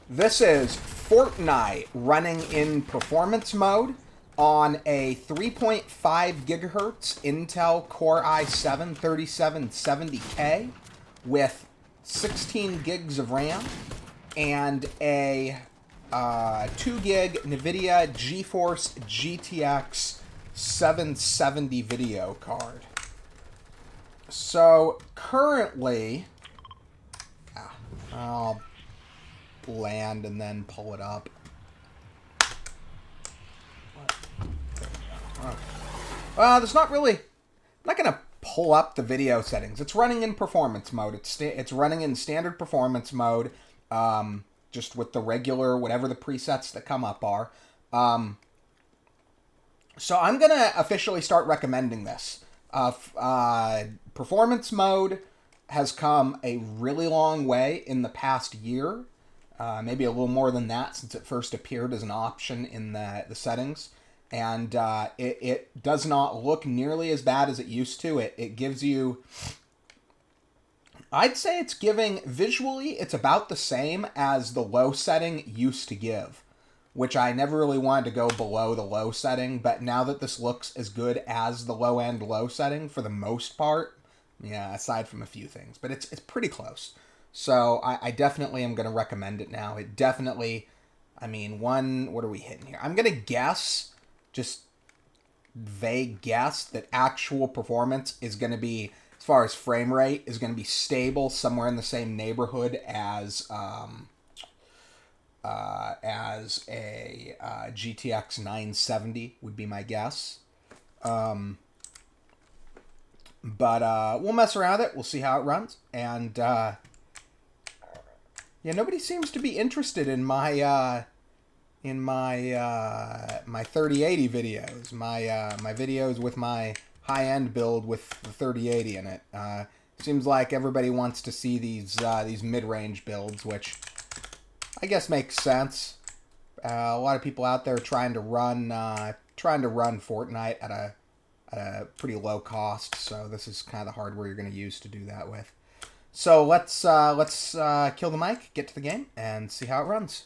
This is Fortnite running in performance mode on a 3.5 gigahertz Intel Core i7 3770K with 16 gigs of RAM and a 2 gig NVIDIA GeForce GTX 770 video card. So currently, I'll land and then pull it up. There's not really. I'm not gonna pull up the video settings. It's running in performance mode. It's running in standard performance mode, just with the regular whatever the presets that come up are. So I'm gonna officially start recommending this. Performance mode has come a really long way in the past year. Maybe a little more than that since it first appeared as an option in the settings. And it does not look nearly as bad as it used to. It gives you... I'd say it's giving... Visually, it's about the same as the low setting used to give, which I never really wanted to go below the low setting, but now that this looks as good as the low-end low setting for the most part, yeah, aside from a few things, but it's pretty close. So I definitely am going to recommend it now. It definitely, I mean, what are we hitting here? I'm going to guess, just vague guess, that actual performance is going to be, as far as frame rate, is going to be stable somewhere in the same neighborhood as a GTX 970 would be my guess. But we'll mess around with it. We'll see how it runs. And yeah, nobody seems to be interested in my my 3080 videos. My videos with my high-end build with the 3080 in it. Seems like everybody wants to see these mid-range builds, which I guess makes sense. A lot of people out there trying to run Fortnite at a pretty low cost, so this is kind of the hardware you're going to use to do that with. So let's kill the mic, get to the game, and see how it runs.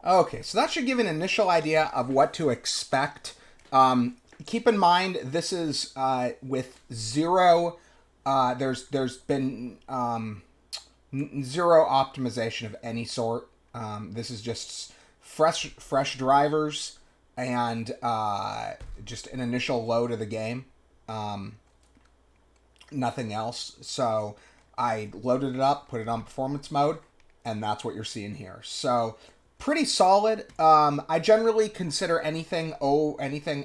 Okay, so that should give an initial idea of what to expect. Keep in mind, this is with zero. There's been zero optimization of any sort. This is just fresh drivers and just an initial load of the game. Nothing else. So I loaded it up, put it on performance mode, and that's what you're seeing here. So pretty solid. I generally consider anything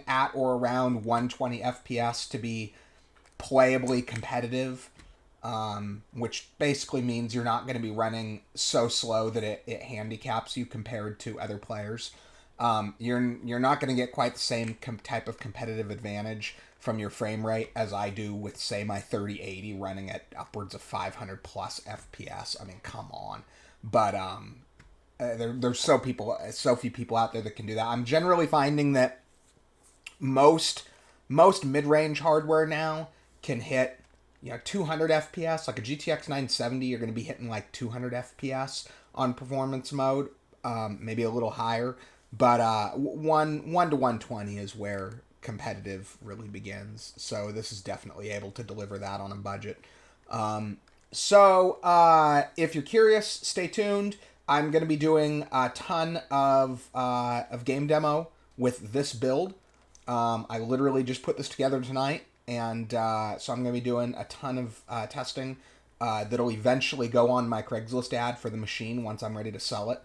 at or around 120 FPS to be playably competitive, which basically means you're not going to be running so slow that it handicaps you compared to other players. You're not going to get quite the same type of competitive advantage from your frame rate as I do with, say, my 3080 running at upwards of 500 plus FPS. I mean, come on. But there's so few people out there that can do that. I'm generally finding that most mid-range hardware now can hit 200 FPS. Like a GTX 970, you're going to be hitting like 200 FPS on performance mode, maybe a little higher. But 1 to 120 is where competitive really begins. So this is definitely able to deliver that on a budget. So if you're curious, stay tuned. I'm going to be doing a ton of game demo with this build. I literally just put this together tonight, and so I'm going to be doing a ton of testing that'll eventually go on my Craigslist ad for the machine once I'm ready to sell it.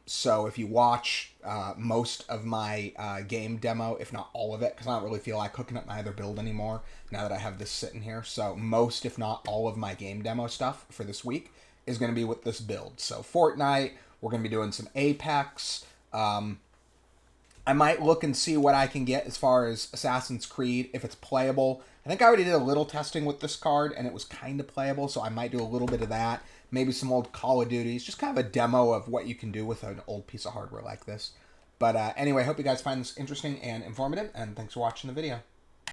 So if you watch most of my game demo, if not all of it, because I don't really feel like hooking up my other build anymore now that I have this sitting here. So most, if not all of my game demo stuff for this week is going to be with this build. So Fortnite, we're going to be doing some Apex. I might look and see what I can get as far as Assassin's Creed, if it's playable. I think I already did a little testing with this card, and it was kind of playable, so I might do a little bit of that. Maybe some old Call of Duties, just kind of a demo of what you can do with an old piece of hardware like this. But anyway, I hope you guys find this interesting and informative, and thanks for watching the video.